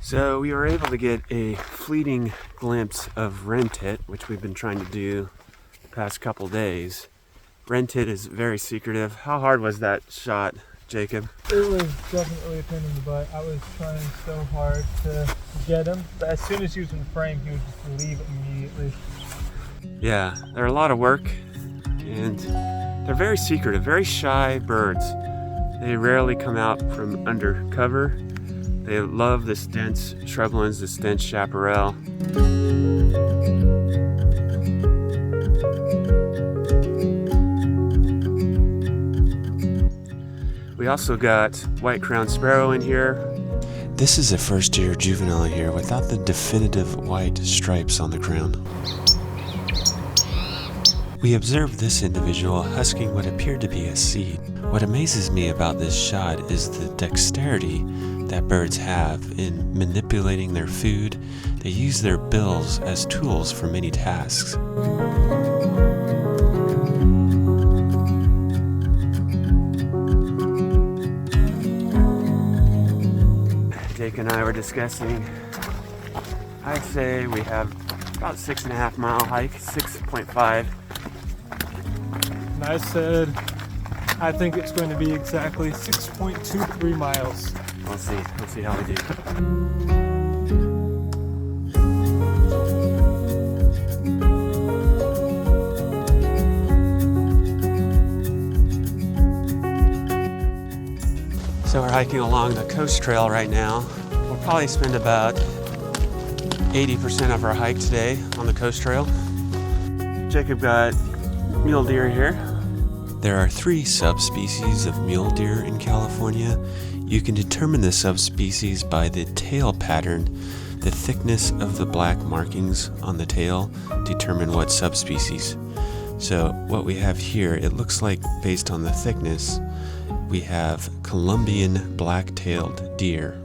So we were able to get a fleeting glimpse of Wren Tit, which we've been trying to do the past couple days. Wren Tit is very secretive. How hard was that shot, Jacob? It was definitely a pain in the butt. I was trying so hard to get him, but as soon as he was in the frame, he would just leave immediately. Yeah, they're a lot of work, and they're very secretive, very shy birds. They rarely come out from under cover. They love this dense shrublands, this dense chaparral. We also got white-crowned sparrow in here. This is a first-year juvenile here without the definitive white stripes on the crown. We observed this individual husking what appeared to be a seed. What amazes me about this shot is the dexterity that birds have in manipulating their food. They use their bills as tools for many tasks. Jake and I were discussing, I'd say we have about 6.5 mile hike, 6.5. And I said, I think it's going to be exactly 6.23 miles. We'll see how we do. So we're hiking along the coast trail right now. We'll probably spend about 80% of our hike today on the coast trail. Jacob got mule deer here. There are 3 subspecies of mule deer in California. You can determine the subspecies by the tail pattern. The thickness of the black markings on the tail determine what subspecies. So what we have here, it looks like based on the thickness, we have Columbian black-tailed deer.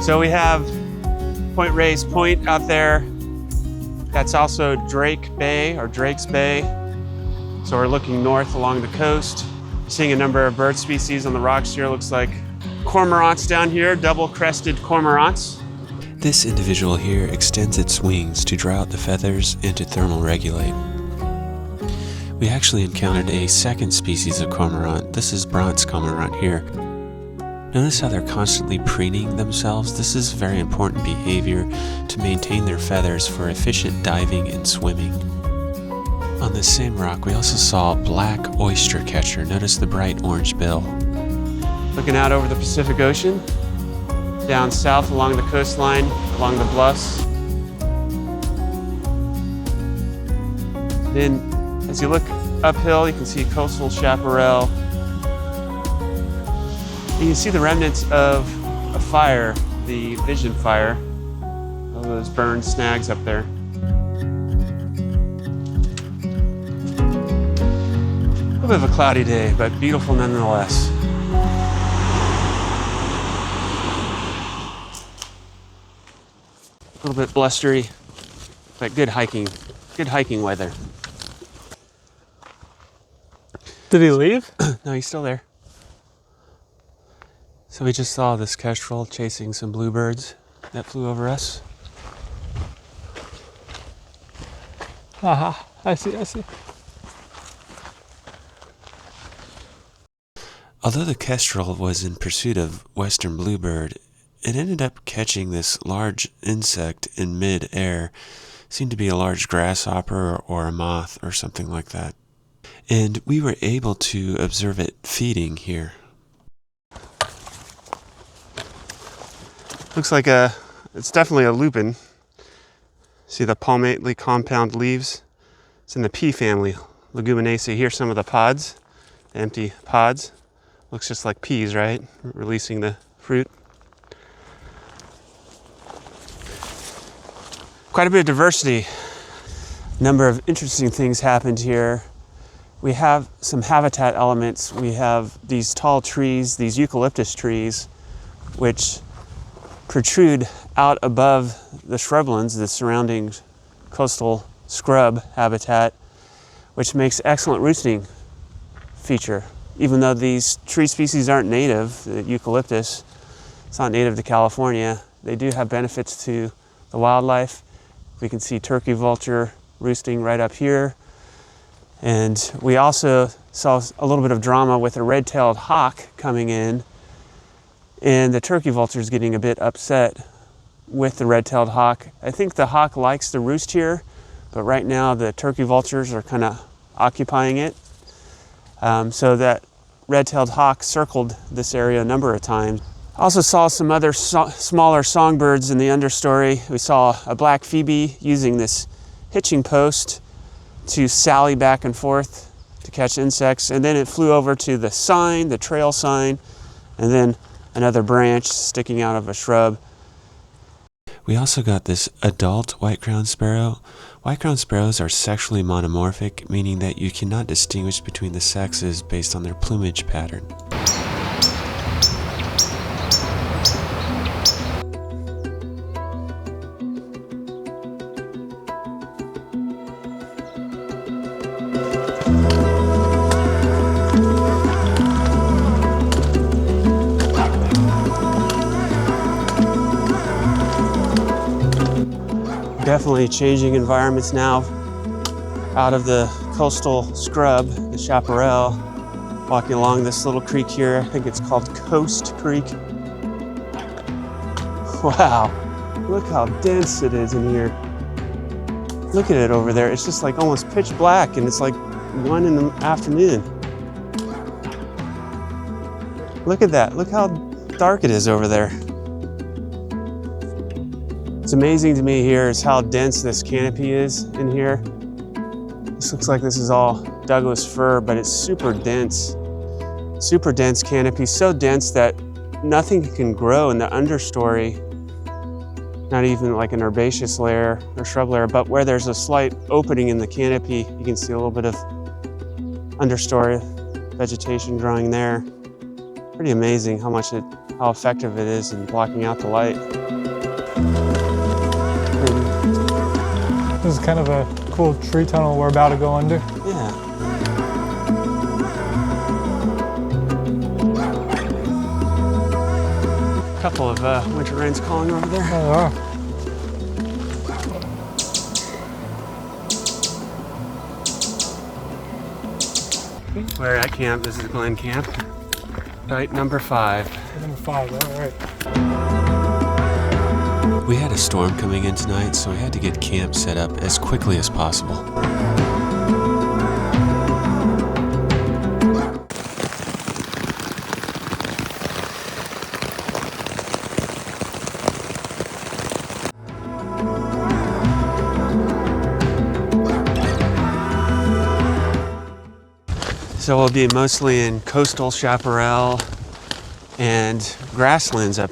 So we have Point Reyes Point out there. That's also Drake Bay or Drake's Bay. So we're looking north along the coast, seeing a number of bird species on the rocks here. Looks like cormorants down here, double-crested cormorants. This individual here extends its wings to draw out the feathers and to thermal regulate. We actually encountered a second species of cormorant. This is bronze cormorant here. Notice how they're constantly preening themselves. This is very important behavior to maintain their feathers for efficient diving and swimming. On this same rock, we also saw a black oyster catcher. Notice the bright orange bill. Looking out over the Pacific Ocean, down south along the coastline, along the bluffs. Then, as you look uphill, you can see coastal chaparral. You can see the remnants of a fire, the vision fire, all those burned snags up there. A little bit of a cloudy day, but beautiful nonetheless. A little bit blustery, but good hiking weather. Did he leave? No, he's still there. So we just saw this kestrel chasing some bluebirds that flew over us. Aha, I see. Although the kestrel was in pursuit of western bluebird, it ended up catching this large insect in mid-air. Seemed to be a large grasshopper or a moth or something like that. And we were able to observe it feeding here. Looks like it's definitely a lupin. See the palmately compound leaves? It's in the pea family, Leguminosae. Here's some of the pods, the empty pods. Looks just like peas, right? Releasing the fruit. Quite a bit of diversity. Number of interesting things happened here. We have some habitat elements. We have these tall trees, these eucalyptus trees, which protrude out above the shrublands, the surrounding coastal scrub habitat, which makes excellent roosting feature. Even though these tree species aren't native, the eucalyptus, it's not native to California, they do have benefits to the wildlife. We can see turkey vulture roosting right up here. And we also saw a little bit of drama with a red-tailed hawk coming in, and the turkey vulture is getting a bit upset with the red-tailed hawk. I think the hawk likes to roost here, but right now the turkey vultures are kind of occupying it. So that red-tailed hawk circled this area a number of times. Also saw some other smaller songbirds in the understory. We saw a black phoebe using this hitching post to sally back and forth to catch insects, and then it flew over to the sign, the trail sign, and then another branch sticking out of a shrub. We also got this adult white-crowned sparrow. White-crowned sparrows are sexually monomorphic, meaning that you cannot distinguish between the sexes based on their plumage pattern. Definitely changing environments now, out of the coastal scrub, the chaparral, walking along this little creek here. I think it's called Coast Creek. Wow, look how dense it is in here. Look at it over there. It's just like almost pitch black, and it's like 1 in the afternoon. Look at that. Look how dark it is over there. What's amazing to me here is how dense this canopy is in here. This looks like this is all Douglas fir, but it's super dense canopy, so dense that nothing can grow in the understory, not even like an herbaceous layer or shrub layer, but where there's a slight opening in the canopy, you can see a little bit of understory vegetation growing there. Pretty amazing how effective it is in blocking out the light. This is kind of a cool tree tunnel we're about to go under. Yeah. A couple of winter wrens calling over there. Oh, We're at camp. This is Glen Camp. Site number 5. Number 5, all right. We had a storm coming in tonight, so we had to get camp set up as quickly as possible. So we'll be mostly in coastal chaparral and grasslands up